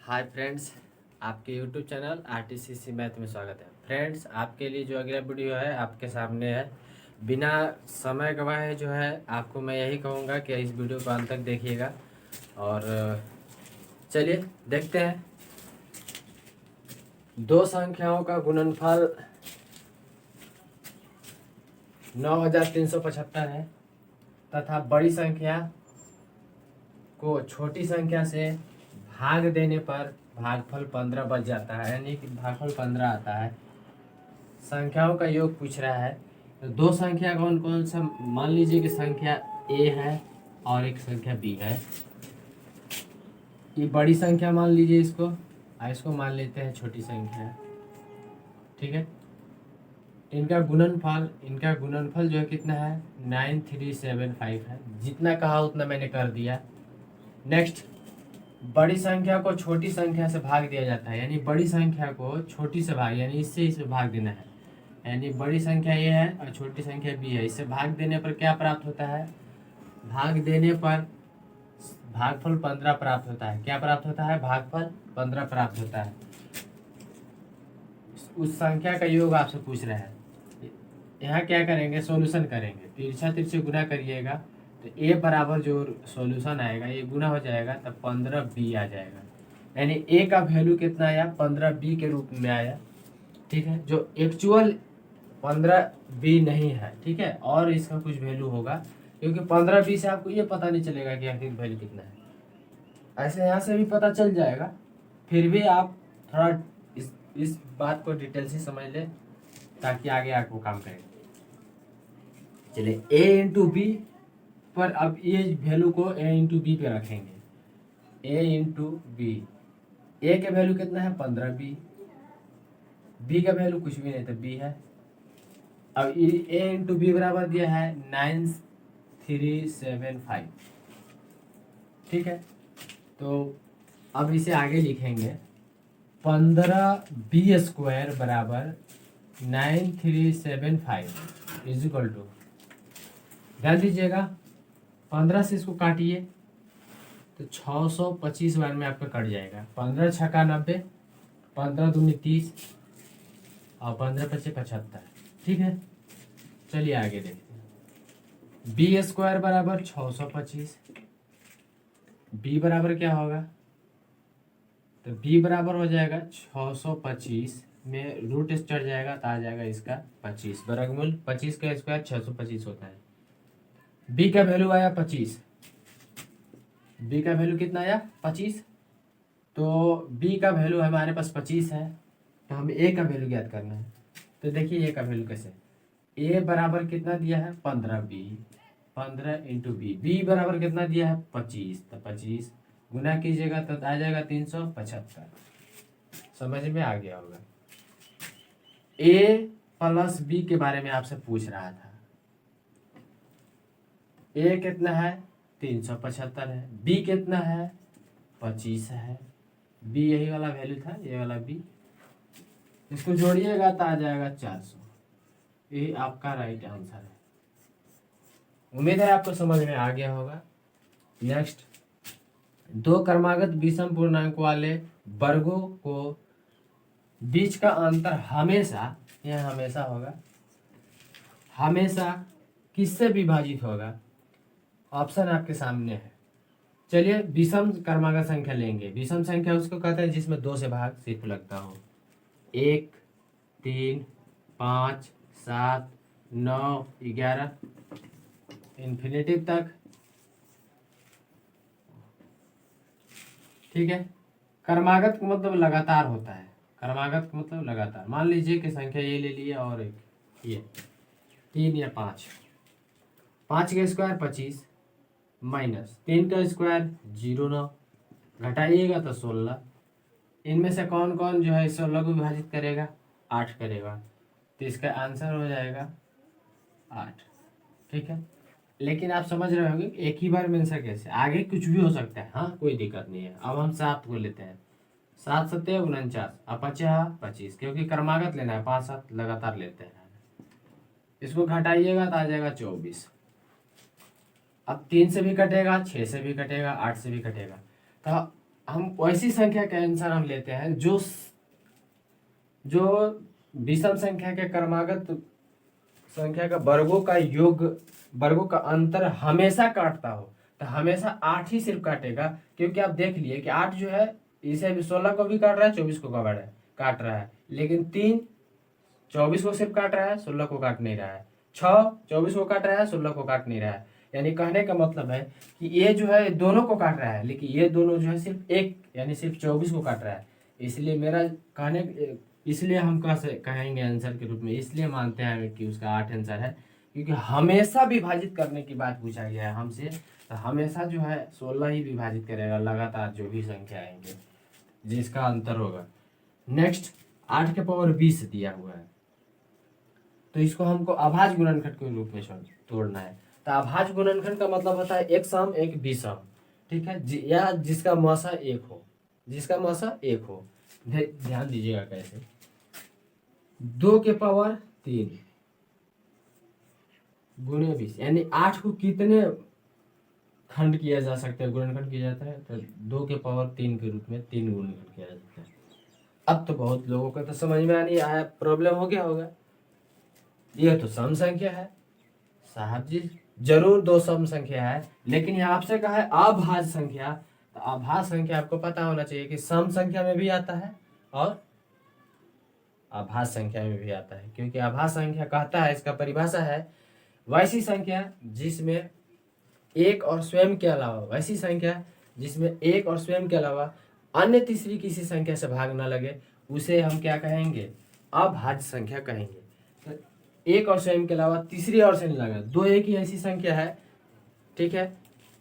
Hi friends, आपके YouTube channel आरटीसीसी math में स्वागत है। फ्रेंड्स, आपके लिए जो अगला वीडियो है आपके सामने है। बिना समय गवाए जो है आपको मैं यही कहूँगा कि इस वीडियो को अंत तक देखिएगा। और चलिए देखते हैं। दो संख्याओं का गुणनफल 9375 है तथा बड़ी संख्या को छोटी संख्या से भाग देने पर भागफल 15 बच जाता है, यानी कि भागफल 15 आता है। संख्याओं का योग पूछ रहा है। तो दो संख्या कौन कौन सा, मान लीजिए कि संख्या ए है और एक संख्या बी है। ये बड़ी संख्या मान लीजिए इसको, इसको मान लेते हैं छोटी संख्या। ठीक है। इनका गुणनफल जो है कितना है, 9375 है। जितना कहा उतना मैंने कर दिया। नेक्स्ट, बड़ी संख्या को छोटी संख्या से भाग दिया जाता है, यानी बड़ी संख्या को छोटी से भाग, यानी इससे इसमें भाग देना है। यानी बड़ी संख्या ये है और छोटी संख्या बी है, इससे भाग देने पर क्या प्राप्त होता है, भाग देने पर भागफल 15 प्राप्त होता है। क्या प्राप्त होता है, भागफल 15 प्राप्त होता है। उस संख्या का योग आपसे पूछ रहा है। यहाँ क्या करेंगे, सॉल्यूशन करेंगे। तिरछा तिरछे गुना करिएगा तो ए बराबर जो सॉल्यूशन आएगा ये गुना हो जाएगा तब 15 बी आ जाएगा। यानी ए का वैल्यू कितना आया, 15 बी के रूप में आया। ठीक है, जो एक्चुअल 15 बी नहीं है। ठीक है, और इसका कुछ वैल्यू होगा, क्योंकि 15 बी से आपको ये पता नहीं चलेगा कि आखिर वैल्यू कितना है। ऐसे यहाँ से भी पता चल जाएगा, फिर भी आप थोड़ा इस बात को डिटेल से समझ ले ताकि आगे आपको काम करें। चलिए, ए इंटू बी पर अब ये वैल्यू को ए इंटू बी पे रखेंगे। ए इंटू बी, ए का वैल्यू कितना है, 15 बी। बी का वैल्यू कुछ भी नहीं था, बी है। अब ए इंटू बी बराबर दिया है 9375। ठीक है, तो अब इसे आगे लिखेंगे। 15 बी स्क्वायर बराबर 9375 इज इक्वल टू, ध्यान दीजिएगा 15 से इसको काटिए तो 625 बार में आपका कट जाएगा। 15 छक्का 90, 15 दूनी 30 और 15 पचे 75। ठीक है, चलिए आगे देखते हैं। बी स्क्वायर बराबर 625। बी बराबर क्या होगा, तो बी बराबर हो जाएगा 625 में रूट चढ़ जाएगा तो आ जाएगा इसका 25। वर्गमूल 25 का स्क्वायर 625 होता है। बी का वैल्यू आया 25। बी का वैल्यू कितना आया, 25। तो बी का वैल्यू हमारे पास 25 है, तो हमें ए का वैल्यू ज्ञात करना है। तो देखिए ए का वैल्यू कैसे, ए बराबर कितना दिया है, 15 बी। 15 इंटू बी, बी बराबर कितना दिया है, 25। तो 25 गुना कीजिएगा तो आ जाएगा 375। समझ में आ गया होगा। ए प्लस बी के बारे में आपसे पूछ रहा था। ए कितना है, 375 है। बी कितना है, 25 है। बी यही वाला वैल्यू था, ये वाला बी। इसको जोड़िएगा तो आ जाएगा 400। ये आपका राइट आंसर है। उम्मीद है आपको समझ में आ गया होगा। नेक्स्ट, दो क्रमागत विषम पूर्णांक वाले वर्गों को बीच का अंतर हमेशा, यह हमेशा होगा, हमेशा किससे विभाजित होगा। ऑप्शन आपके सामने है। चलिए विषम क्रमागत संख्या लेंगे। विषम संख्या उसको कहते हैं जिसमें 2 से भाग सिर्फ लगता हो। 1, 3, 5, 7, 9, 11 इन्फिनेटिव तक। ठीक है, क्रमागत का मतलब लगातार होता है। क्रमागत का मतलब लगातार। मान लीजिए कि संख्या ये ले लिया और एक ये 3 या 5। 5 का स्क्वायर 25 माइनस 3 का स्क्वायर 0, घटाइएगा तो 16। इनमें से कौन कौन जो है 16 को विभाजित करेगा, 8 करेगा। तो इसका आंसर हो जाएगा 8। ठीक है, लेकिन आप समझ रहे होंगे एक ही बार में आंसर कैसे, आगे कुछ भी हो सकता है। हाँ, कोई दिक्कत नहीं है। अब हम 7 को लेते हैं। 7 सत्ते 49 और 25, क्योंकि क्रमागत लेना है, 5 7 लगातार लेते हैं। इसको घटाइएगा तो आ जाएगा 24। अब 3 से भी कटेगा, 6 से भी कटेगा, 8 से भी कटेगा। तो हम वैसी संख्या का आंसर हम लेते हैं जो विषम संख्या के क्रमागत संख्या का वर्गों का योग, वर्गों का अंतर हमेशा काटता हो। तो हमेशा 8 ही सिर्फ काटेगा, क्योंकि आप देख लिए कि 8 जो है इसे भी 16 को भी काट रहा है, 24 को काट रहा है, लेकिन 3 24 को सिर्फ काट रहा है, 16 को काट नहीं रहा है। 6 24 को काट रहा है, 16 को काट नहीं रहा है। यानी कहने का मतलब है कि ये जो है दोनों को काट रहा है, लेकिन ये दोनों जो है सिर्फ एक यानी सिर्फ 24 को काट रहा है। इसलिए मेरा कहने इसलिए हम कहेंगे आंसर के रूप में, इसलिए मानते हैं कि उसका 8 आंसर है, क्योंकि हमेशा विभाजित करने की बात पूछा गया है हमसे। तो हमेशा जो है 16 ही विभाजित करेगा लगातार जो भी संख्या आएंगे जिसका अंतर होगा। नेक्स्ट 8 के पावर 20 दिया हुआ है, तो इसको हमको अभाज्य गुणनखंड के रूप में तोड़ना है। तो अभाज्य गुणनखंड का मतलब होता है एक सम एक विषम, ठीक है, या जिसका मौसा एक हो, जिसका मौसा एक हो। ध्यान दीजिएगा कैसे, 2 के पावर 3 गुणे 20, यानी 8 को कितने खंड किया जा सकता है, गुणनखंड किया जाता है, तो 2 के पावर 3 के रूप में 3 गुणनखंड किया जा सकता है। अब तो बहुत लोगों को तो समझ में नहीं आया, प्रॉब्लम हो गया होगा। यह तो सम संख्या है साहब जी, जरूर 2 सम संख्या है, लेकिन यहाँ आपसे कहा है अभाज्य संख्या। तो अभाज्य संख्या आपको पता होना चाहिए कि सम संख्या में भी आता है और अभाज्य संख्या में भी आता है, क्योंकि अभाज्य संख्या कहता है, इसका परिभाषा है वैसी संख्या जिसमें एक और स्वयं के अलावा, वैसी संख्या जिसमें एक और स्वयं के अलावा अन्य तीसरी किसी संख्या से भाग न लगे, उसे हम क्या कहेंगे, अभाज्य संख्या कहेंगे। तो एक और स्वयं के अलावा तीसरी और से नहीं लगा, 2 एक ही ऐसी संख्या है, ठीक है,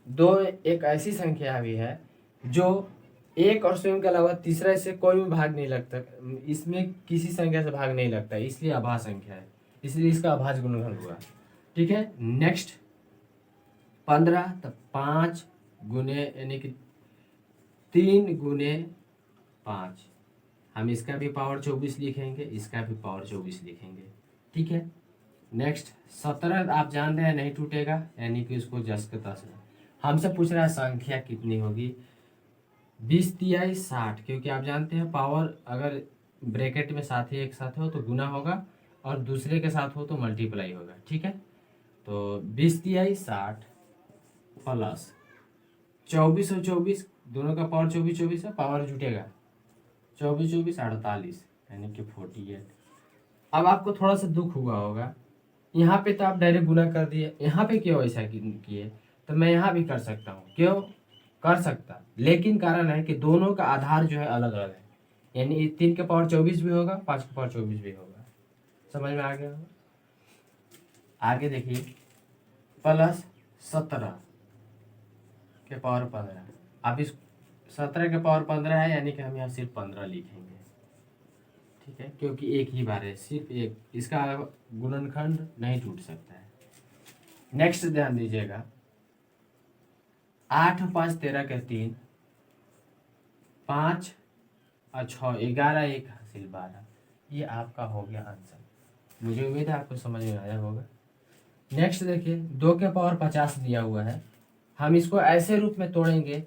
2 एक ऐसी संख्या भी है जो एक और स्वयं के अलावा तीसरा से कोई भी भाग नहीं लगता, इसमें किसी संख्या से भाग नहीं लगता, इसलिए अभाज्य संख्या है, इसलिए इसका अभाज्य गुणनखंड हुआ, ठीक है। नेक्स्ट 15, तो 5 गुने यानी कि 3 गुने 5, हम इसका भी पावर 24 लिखेंगे, इसका भी पावर 24 लिखेंगे, ठीक है। नेक्स्ट 17 आप जान रहे हैं नहीं टूटेगा, यानी कि उसको जस के तस है। हमसे पूछ रहा है संख्या कितनी होगी, 20 तिहाई 60, क्योंकि आप जानते हैं पावर अगर ब्रैकेट में साथ ही एक साथ हो तो गुना होगा और दूसरे के साथ हो तो मल्टीप्लाई होगा, ठीक है। तो 20 तिहाई 60 प्लस 24 और 24 दोनों का पावर 24 24 है, पावर जुटेगा 24 24 48 यानी कि 48। अब आपको थोड़ा सा दुख हुआ होगा, यहाँ पे तो आप डायरेक्ट गुना कर दिए, यहाँ पे क्यों ऐसा किए, तो मैं यहाँ भी कर सकता हूँ, क्यों कर सकता, लेकिन कारण है कि दोनों का आधार जो है अलग अलग है, यानी 3 के पावर 24 भी होगा, 5 के पावर 24 भी होगा। समझ में आ गया होगा। आगे देखिए, प्लस 17 के पावर 15, अब इस 17 के पावर 15 है, यानी कि हम यहाँ सिर्फ 15 लिखेंगे, ठीक है, क्योंकि एक ही बार है, सिर्फ एक, इसका गुणनखंड नहीं टूट सकता है। नेक्स्ट ध्यान दीजिएगा, 8 5 13 के 3, 5 और 6 11 1 हासिल 12, ये आपका हो गया आंसर। मुझे उम्मीद है आपको समझ में आया होगा। नेक्स्ट देखिए, 2 के पावर 50 दिया हुआ है, हम इसको ऐसे रूप में तोड़ेंगे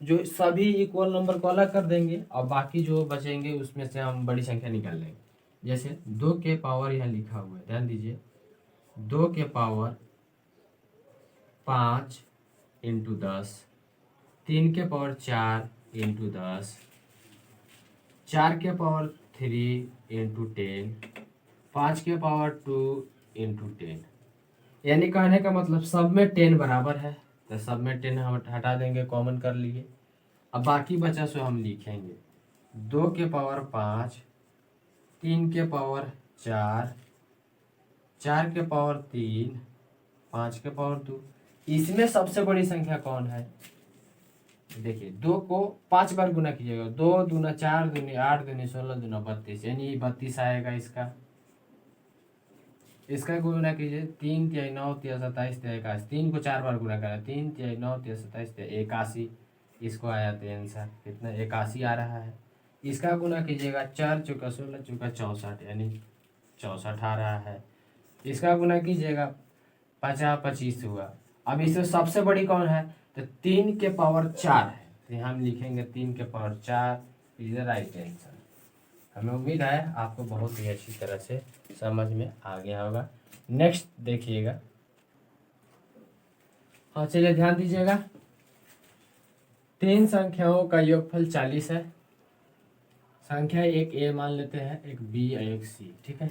जो सभी इक्वल नंबर को अलग कर देंगे और बाकी जो बचेंगे उसमें से हम बड़ी संख्या निकाल लेंगे। जैसे 2 के पावर यहाँ लिखा हुआ है, ध्यान दीजिए, 2 के पावर 5 इंटू 10, 3 के पावर 4 इंटू 10, 4 के पावर 3 इंटू 10, 5 के पावर 2 इंटू 10, यानी कहने का मतलब सब में 10 बराबर है, तो सब में 10 हम हटा देंगे, कॉमन कर लिए। अब बाकी बचा सो हम लिखेंगे 2 के पावर 5, 3 के पावर 4, 4 के पावर 3, 5 के पावर 2। इसमें सबसे बड़ी संख्या कौन है, देखिए 2 को 5 बार गुना कीजिएगा, 2 दूना 4 दूनी 8 दूनी 16 दूना 32, यानी 32 आएगा। इसका गुना कीजिए, 3 तिहाई 9 तिहाई 27 तिहाई 81, 3 को 4 बार गुना करा, 3 तिहाई 9 तिहाई 27 तिहाई 81, इसको आया तो आंसर कितना 81 आ रहा है। इसका गुना कीजिएगा, 4 चौका 16 चौका 64, यानी 64 आ रहा है। इसका गुना कीजिएगा, 50 25 हुआ। अब इसमें सबसे बड़ी कौन है, तो 3 के पावर 4 है, तो यहाँ हम लिखेंगे 3 के power 4 is the right answer. हमें उम्मीद है आपको बहुत ही अच्छी तरह से समझ में आ गया होगा। नेक्स्ट देखिएगा। हाँ चलिए ध्यान दीजिएगा। 3 संख्याओं का योगफल 40 है। संख्या एक ए मान लेते हैं, एक बी और एक सी, ठीक है।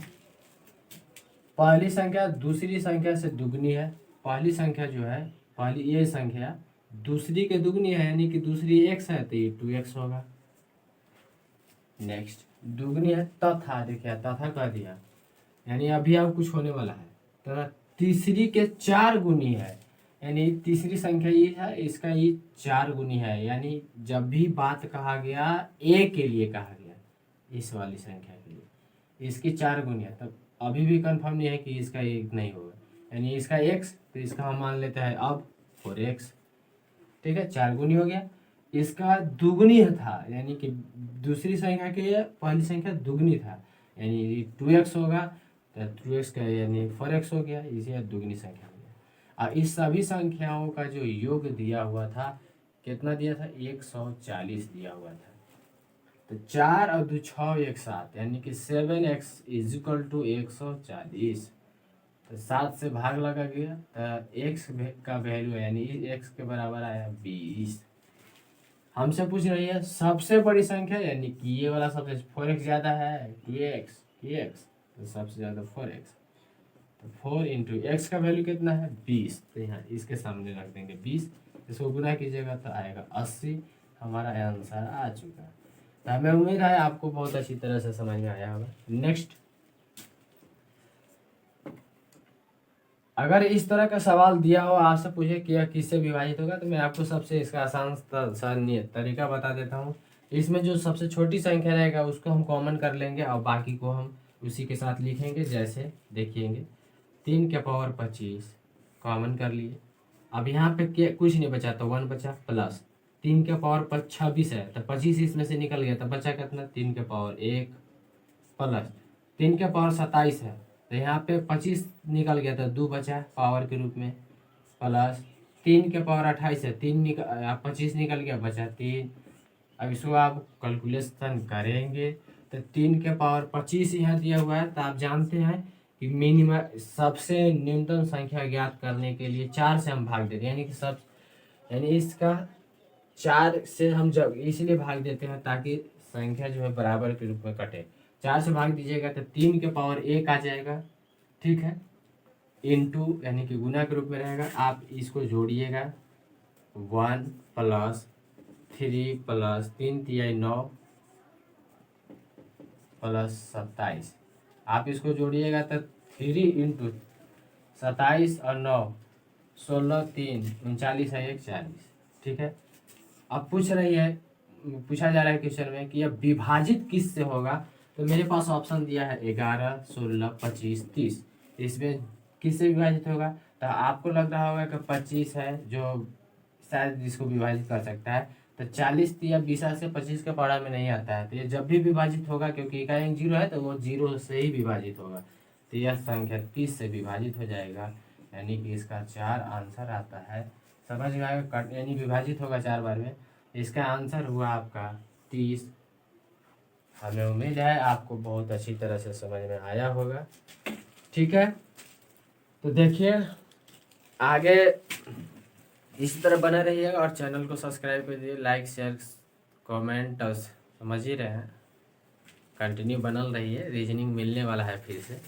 पहली संख्या दूसरी संख्या से दुगनी है। पहली संख्या जो है, पहली ये संख्या दूसरी के दुगनी है, यानी कि दूसरी x है तो ये 2x होगा। नेक्स्ट दुगनी है तथा, देखिए तथा कह दिया, यानी अभी अब कुछ होने वाला है। तथा तीसरी के 4 गुनी है, यानी तीसरी संख्या ये है, इसका ये 4 गुनी है। यानी जब भी बात कहा गया a के लिए कहा गया, इस वाली संख्या के लिए इसकी 4 गुनी है, तब अभी भी कंफर्म नहीं है कि इसका एक नहीं होगा। यानी इसका x तो इसका हम मान लेते हैं अब 4x, ठीक है, 4 गुनी हो गया। इसका दुगनी था, यानी कि दूसरी संख्या के पहली संख्या दुगनी था, यानी 2x होगा, तो 2x का यानी 4x हो गया, इसे दुगनी संख्या हो गया। और इस सभी संख्याओं का जो योग दिया हुआ था, कितना दिया था, 140 दिया हुआ था। तो 4 और 2 6 एक साथ, यानी कि 7x इज इक्वल टू 140। तो 7 से भाग लगा गया, तो x का वैल्यू यानी x के बराबर आया 20। हमसे पूछ रही है सबसे बड़ी संख्या, यानी कि ये वाला सबसे 4x ज़्यादा है, 2x, तो सबसे ज़्यादा 4x। तो 4 इंटू एक्स का वैल्यू कितना है, 20। तो यहाँ इसके सामने रख देंगे 20, इसको गुना कीजिएगा तो आएगा 80। हमारा आंसर आ चुका। तो हमें उम्मीद है आपको बहुत अच्छी तरह से समझ में आया होगा। नेक्स्ट, अगर इस तरह का सवाल दिया हो, आपसे पूछे कि यह किससे विभाजित होगा, तो मैं आपको सबसे इसका आसान तरीका बता देता हूँ। इसमें जो सबसे छोटी संख्या रहेगा उसको हम कॉमन कर लेंगे और बाकी को हम उसी के साथ लिखेंगे। जैसे देखिएंगे 3 के पावर 25 कॉमन कर लिए। अब यहाँ पे कुछ नहीं बचा, तो 1 बचा, प्लस 3 के पावर 26 है, तो 25 इसमें से निकल गया, तो बचा कितना, 3 के पावर 1, प्लस 3 के पावर 27 है, तो यहाँ पे 25 निकल गया, तो 2 बचा पावर के रूप में, प्लस 3 के पावर 28 है, 25 निकल गया, बचा 3। अब इसको आप कैलकुलेशन करेंगे तो 3 के पावर 25 यहाँ दिया हुआ है। तो आप जानते हैं कि मिनिमम सबसे न्यूनतम संख्या ज्ञात करने के लिए 4 से हम भाग देते हैं, यानी इसका 4 से हम जब इसलिए भाग देते हैं ताकि संख्या जो है बराबर के रूप में कटे। 4 से भाग दीजिएगा तो 3 के पावर 1 आ जाएगा, ठीक है, इंटू यानी कि गुना के रूप में रहेगा। आप इसको जोड़िएगा, 1 प्लस 3 प्लस 3 तिहाई 9 प्लस 27। आप इसको जोड़िएगा तो 3 इंटू 27 और 9 16 3 39 है 1 40, ठीक है। अब पूछा जा रहा है क्वेश्चन में कि यह विभाजित किस से होगा, तो मेरे पास ऑप्शन दिया है 11 16 25 30। इसमें किससे विभाजित होगा, तो आपको लग रहा होगा कि 25 है जो शायद जिसको विभाजित कर सकता है, तो 40 या 20 से 25 के पढ़ा में नहीं आता है। तो ये जब भी विभाजित होगा, क्योंकि का अंक 0 है तो वो 0 से ही विभाजित होगा, तो यह संख्या 30 से विभाजित हो जाएगा, यानी कि इसका 4 आंसर आता है। समझ में आएगा, यानी विभाजित होगा 4 बार में, इसका आंसर हुआ आपका 30। हमें उम्मीद है आपको बहुत अच्छी तरह से समझ में आया होगा, ठीक है। तो देखिए आगे इसी तरह बना रहिएगा और चैनल को सब्सक्राइब कर दिए, लाइक शेयर कमेंट समझ ही रहे हैं, कंटिन्यू बनल रही है। रीजनिंग मिलने वाला है फिर से।